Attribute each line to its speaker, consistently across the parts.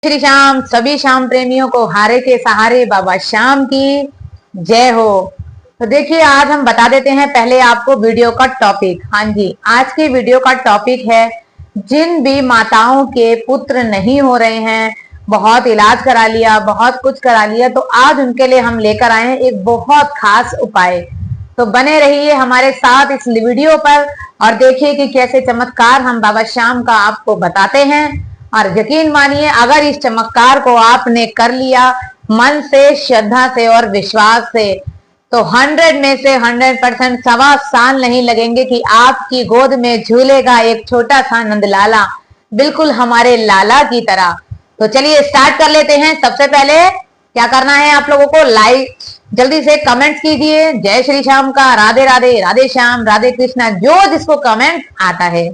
Speaker 1: श्री श्याम। सभी श्याम प्रेमियों को हारे के सहारे बाबा श्याम की जय हो। तो देखिए, आज हम बता देते हैं पहले आपको वीडियो का टॉपिक। हाँ जी, आज की वीडियो का टॉपिक है, जिन भी माताओं के पुत्र नहीं हो रहे हैं, बहुत इलाज करा लिया, बहुत कुछ करा लिया, तो आज उनके लिए हम लेकर आए हैं एक बहुत खास उपाय। तो बने रहिए हमारे साथ इस वीडियो पर और देखिए कि कैसे चमत्कार हम बाबा श्याम का आपको बताते हैं। और यकीन मानिए, अगर इस चमत्कार को आपने कर लिया मन से, श्रद्धा से और विश्वास से, तो 100 में से 100%, 1.25 साल नहीं लगेंगे कि आपकी गोद में झूलेगा एक छोटा सा नंदलाला, बिल्कुल हमारे लाला की तरह। तो चलिए स्टार्ट कर लेते हैं। सबसे पहले क्या करना है आप लोगों को, लाइक जल्दी से कमेंट कीजिए जय श्री श्याम का, राधे राधे, राधे श्याम, राधे कृष्णा, जो जिसको कमेंट आता है।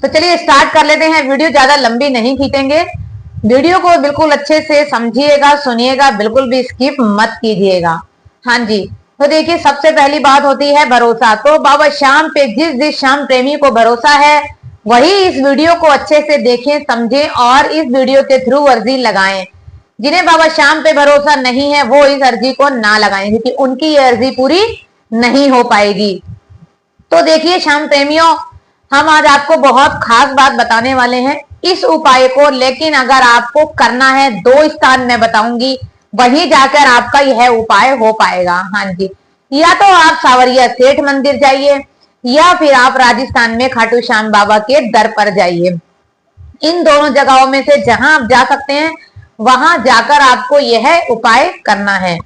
Speaker 1: तो चलिए स्टार्ट कर लेते हैं। वीडियो ज्यादा लंबी नहीं खींचेंगे, वीडियो को बिल्कुल अच्छे से समझिएगा, सुनिएगा, बिल्कुल भी स्किप मत कीजिएगा। हाँ जी, तो देखिए, सबसे पहली बात होती है भरोसा। तो बाबा श्याम पे जिस श्याम प्रेमी को भरोसा है वही इस वीडियो को अच्छे से देखें, समझें और इस वीडियो के थ्रू अर्जी लगाएं। जिन्हें बाबा श्याम पे भरोसा नहीं है वो इस अर्जी को ना लगाएं, क्योंकि उनकी ये अर्जी पूरी नहीं हो पाएगी। तो देखिए श्याम प्रेमियों, हम आज आपको बहुत खास बात बताने वाले हैं इस उपाय को, लेकिन अगर आपको करना है 2 स्थान में बताऊंगी, वहीं जाकर आपका यह उपाय हो पाएगा। हाँ जी, या तो आप सावरिया सेठ मंदिर जाइए या फिर आप राजस्थान में खाटू श्याम बाबा के दर पर जाइए। इन दोनों जगहों में से जहां आप जा सकते हैं वहां जाकर आपको यह उपाय करना है।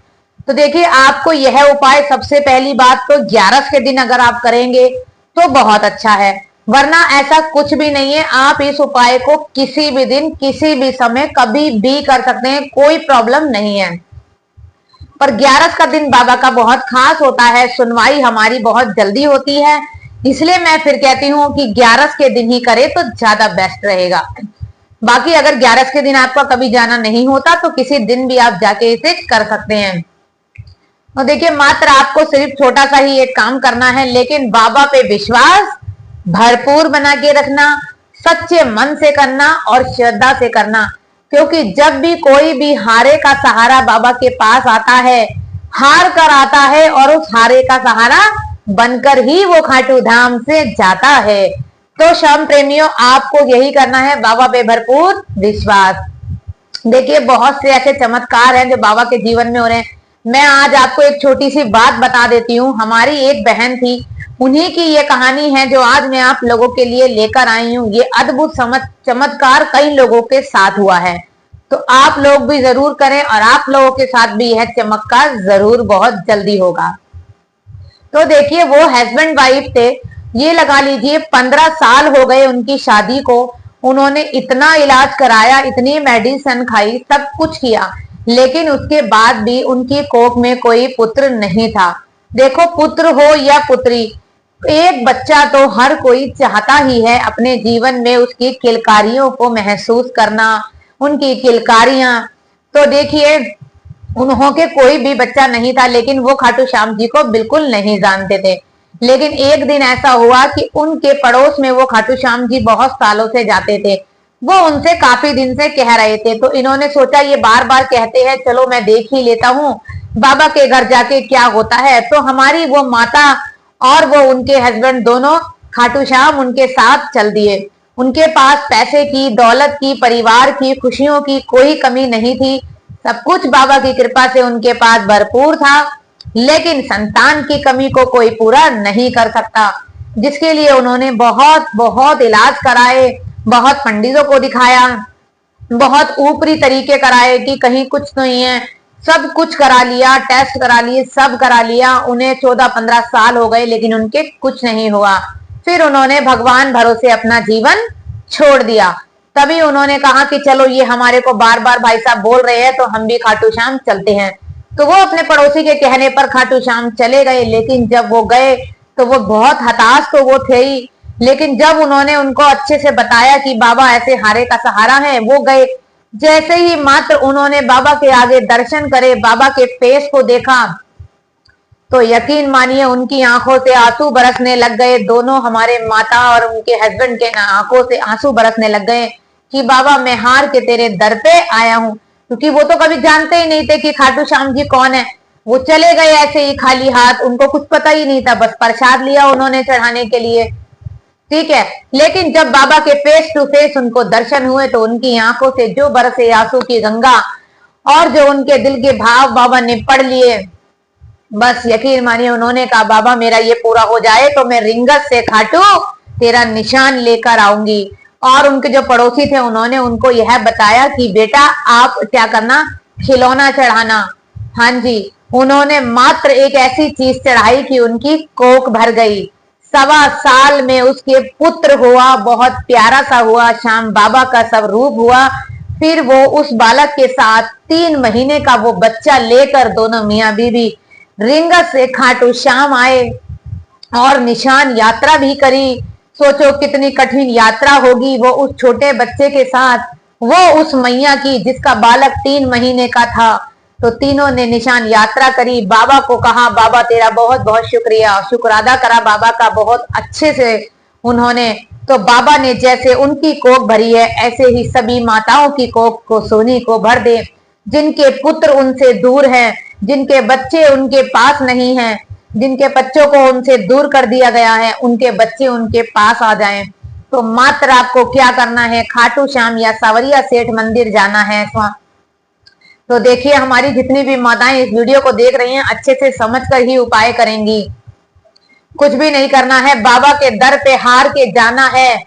Speaker 1: तो देखिए, आपको यह उपाय सबसे पहली बात तो 11 के दिन अगर आप करेंगे तो बहुत अच्छा है, वरना ऐसा कुछ भी नहीं है। आप इस उपाय को किसी भी दिन, किसी भी समय, कभी भी कर सकते हैं, कोई प्रॉब्लम नहीं है। पर 11 का दिन बाबा का बहुत खास होता है, सुनवाई हमारी बहुत जल्दी होती है, इसलिए मैं फिर कहती हूँ कि 11 के दिन ही करें तो ज्यादा बेस्ट रहेगा। बाकी अगर 11 के दिन आपका कभी जाना नहीं होता तो किसी दिन भी आप जाके इसे कर सकते हैं। तो देखिए, मात्र आपको सिर्फ छोटा सा ही एक काम करना है, लेकिन बाबा पे विश्वास भरपूर बना के रखना, सच्चे मन से करना और श्रद्धा से करना। क्योंकि जब भी कोई भी हारे का सहारा बाबा के पास आता है, हार कर आता है और उस हारे का सहारा बनकर ही वो खाटू धाम से जाता है। तो श्याम प्रेमियों, आपको यही करना है, बाबा पे भरपूर विश्वास। देखिए, बहुत से ऐसे चमत्कार हैं जो बाबा के जीवन में हो रहे हैं। मैं आज आपको एक छोटी सी बात बता देती हूँ। हमारी एक बहन थी, उन्हीं की ये कहानी है जो आज मैं आप लोगों के लिए लेकर आई हूँ। ये अद्भुत चमत्कार कई लोगों के साथ हुआ है, तो आप लोग भी जरूर करें और आप लोगों के साथ भी यह चमत्कार जरूर बहुत जल्दी होगा। तो देखिए, वो हस्बैंड वाइफ थे, ये लगा लीजिए 15 साल हो गए उनकी शादी को। उन्होंने इतना इलाज कराया, इतनी मेडिसिन खाई, सब कुछ किया, लेकिन उसके बाद भी उनकी कोख में कोई पुत्र नहीं था। देखो, पुत्र हो या पुत्री, एक बच्चा तो हर कोई चाहता ही है अपने जीवन में, उसकी किलकारियों को महसूस करना, उनकी किलकारियां। तो देखिए, उन्हों के कोई भी बच्चा नहीं था, लेकिन वो खाटू श्याम जी को बिल्कुल नहीं जानते थे। लेकिन एक दिन ऐसा हुआ कि उनके पड़ोस में वो खाटू श्याम जी बहुत सालों से जाते थे। वो उनसे काफी दिन से कह रहे थे, तो इन्होंने सोचा ये बार बार कहते हैं, चलो मैं देख ही लेता हूँ बाबा के घर जाके क्या होता है। तो हमारी वो माता और वो उनके हस्बैंड दोनों खाटू श्याम उनके साथ चल दिए। उनके पास पैसे की, दौलत की, परिवार की, खुशियों की कोई कमी नहीं थी, सब कुछ बाबा की कृपा से उनके पास भरपूर था। लेकिन संतान की कमी को कोई पूरा नहीं कर सकता, जिसके लिए उन्होंने बहुत बहुत इलाज कराए, बहुत पंडितों को दिखाया, बहुत ऊपरी तरीके कराए कि कहीं कुछ नहीं है, सब कुछ करा लिया, टेस्ट करा लिए, सब करा लिया। उन्हें 14-15 साल हो गए, लेकिन उनके कुछ नहीं हुआ। फिर उन्होंने भगवान भरोसे अपना जीवन छोड़ दिया। तभी उन्होंने कहा कि चलो, ये हमारे को बार बार भाई साहब बोल रहे हैं, तो हम भी खाटू श्याम चलते हैं। तो वो अपने पड़ोसी के कहने पर खाटू श्याम चले गए। लेकिन जब वो गए तो वो बहुत हताश तो वो थे ही, लेकिन जब उन्होंने उनको अच्छे से बताया कि बाबा ऐसे हारे का सहारा है, वो गए। जैसे ही मात्र उन्होंने बाबा के आगे दर्शन करे, बाबा के फेस को देखा, तो यकीन मानिए उनकी आंखों से आंसू बरसने लग गए। दोनों, हमारे माता और उनके हस्बैंड के आंखों से आंसू बरसने लग गए। कि बाबा मैं हार के तेरे दर पे आया हूँ, क्योंकि वो तो कभी जानते ही नहीं थे कि खाटू श्याम जी कौन है। वो चले गए ऐसे ही खाली हाथ, उनको कुछ पता ही नहीं था, बस प्रसाद लिया उन्होंने चढ़ाने के लिए, ठीक है। लेकिन जब बाबा के फेस टू फेस उनको दर्शन हुए तो उनकी आंखों से जो बरसे आंसू की गंगा और जो उनके दिल के भाव बाबा ने पढ़ लिए, बस यकीन मानिए उन्होंने कहा बाबा मेरा ये पूरा हो जाए तो मैं रिंगस से खाटू तेरा निशान लेकर आऊंगी। और उनके जो पड़ोसी थे उन्होंने उनको यह बताया कि बेटा आप क्या करना, खिलौना चढ़ाना। हाँ जी, उन्होंने मात्र एक ऐसी चीज चढ़ाई कि उनकी कोख भर गई। 1.25 साल में उसके पुत्र हुआ, बहुत प्यारा सा हुआ, श्याम बाबा का सब रूप हुआ। फिर वो उस बालक के साथ 3 महीने का वो बच्चा लेकर दोनों मियाँ बीवी रिंगस से खाटू श्याम आए और निशान यात्रा भी करी। सोचो कितनी कठिन यात्रा होगी वो उस छोटे बच्चे के साथ, वो उस मैया की जिसका बालक 3 महीने का था। तो तीनों ने निशान यात्रा करी, बाबा को कहा बाबा तेरा बहुत बहुत शुक्रिया, शुक्र अदा करा बाबा का बहुत अच्छे से उन्होंने। तो बाबा ने जैसे उनकी कोख भरी है ऐसे ही सभी माताओं की कोख को सोनी को भर दे, जिनके पुत्र उनसे दूर हैं, जिनके बच्चे उनके पास नहीं हैं, जिनके बच्चों को उनसे दूर कर दिया गया है, उनके बच्चे उनके पास आ जाएं। तो मात्र आपको क्या करना है, खाटू श्याम या सावरिया सेठ मंदिर जाना है। तो देखिए हमारी जितनी भी माताएं इस वीडियो को देख रही हैं अच्छे से समझकर ही उपाय करेंगी। कुछ भी नहीं करना है, बाबा के दर पे हार के जाना है।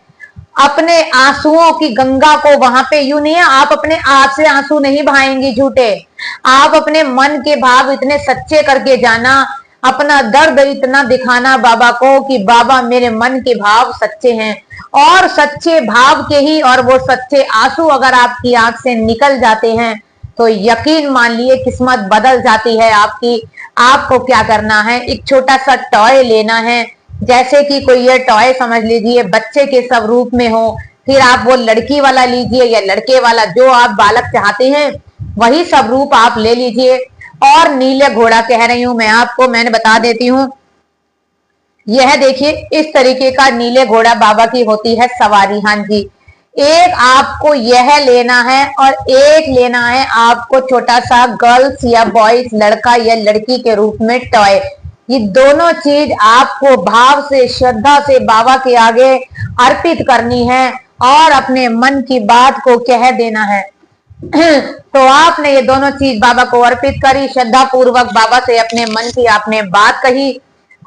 Speaker 1: अपने आंसुओं की गंगा को वहां पे यूं नहीं है, आप अपने आप से आंसू नहीं बहाएंगी झूठे, आप अपने मन के भाव इतने सच्चे करके जाना, अपना दर्द इतना दिखाना बाबा को कि बाबा मेरे मन के भाव सच्चे हैं। और सच्चे भाव के ही और वो सच्चे आंसू अगर आपकी आंख से निकल जाते हैं तो यकीन मान लिए किस्मत बदल जाती है आपकी। आपको क्या करना है, एक छोटा सा टॉय लेना है, जैसे कि कोई ये टॉय समझ लीजिए बच्चे के सब रूप में हो, फिर आप वो लड़की वाला लीजिए या लड़के वाला, जो आप बालक चाहते हैं वही सब रूप आप ले लीजिए। और नीले घोड़ा कह रही हूं मैं आपको, मैंने बता देती हूं, यह देखिए इस तरीके का नीले घोड़ा बाबा की होती है सवारी। हाँ जी, एक आपको यह लेना है और एक लेना है आपको छोटा सा गर्ल्स या बॉयज, लड़का या लड़की के रूप में टॉय। ये दोनों चीज आपको भाव से श्रद्धा से बाबा के आगे अर्पित करनी है और अपने मन की बात को कह देना है। तो आपने ये दोनों चीज बाबा को अर्पित करी, श्रद्धा पूर्वक बाबा से अपने मन की आपने बात कही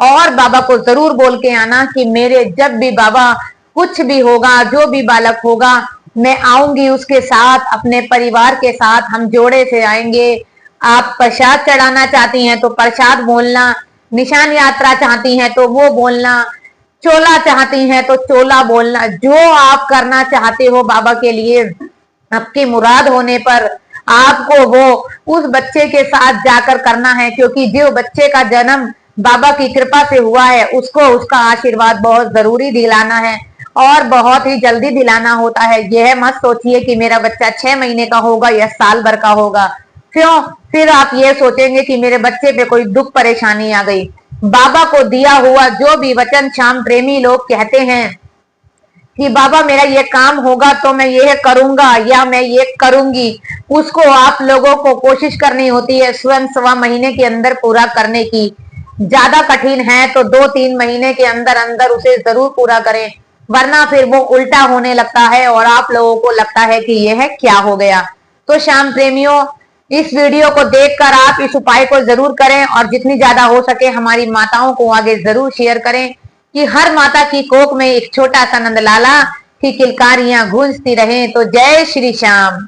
Speaker 1: और बाबा को जरूर बोल के आना कि मेरे जब भी बाबा कुछ भी होगा, जो भी बालक होगा, मैं आऊंगी उसके साथ, अपने परिवार के साथ हम जोड़े से आएंगे। आप प्रसाद चढ़ाना चाहती हैं तो प्रसाद बोलना, निशान यात्रा चाहती हैं तो वो बोलना, चोला चाहती हैं तो चोला बोलना, जो आप करना चाहते हो बाबा के लिए आपकी मुराद होने पर आपको वो उस बच्चे के साथ जाकर करना है, क्योंकि जो बच्चे का जन्म बाबा की कृपा से हुआ है उसको उसका आशीर्वाद बहुत जरूरी दिलाना है और बहुत ही जल्दी दिलाना होता है। यह मत सोचिए कि मेरा बच्चा 6 महीने का होगा या साल भर का होगा, क्यों फिर आप ये सोचेंगे कि मेरे बच्चे पे कोई दुख परेशानी आ गई। बाबा को दिया हुआ जो भी वचन श्याम प्रेमी लोग कहते हैं कि बाबा मेरा ये काम होगा तो मैं ये करूंगा या मैं ये करूंगी, उसको आप लोगों को कोशिश करनी होती है स्वयं 1.25 महीने के अंदर पूरा करने की। ज्यादा कठिन है तो 2-3 महीने के अंदर अंदर उसे जरूर पूरा करें, वरना फिर वो उल्टा होने लगता है और आप लोगों को लगता है कि यह क्या हो गया। तो श्याम प्रेमियों, इस वीडियो को देखकर आप इस उपाय को जरूर करें और जितनी ज्यादा हो सके हमारी माताओं को आगे जरूर शेयर करें कि हर माता की कोख में एक छोटा सा नंदलाला की किलकारियां गूंजती रहें। तो जय श्री श्याम।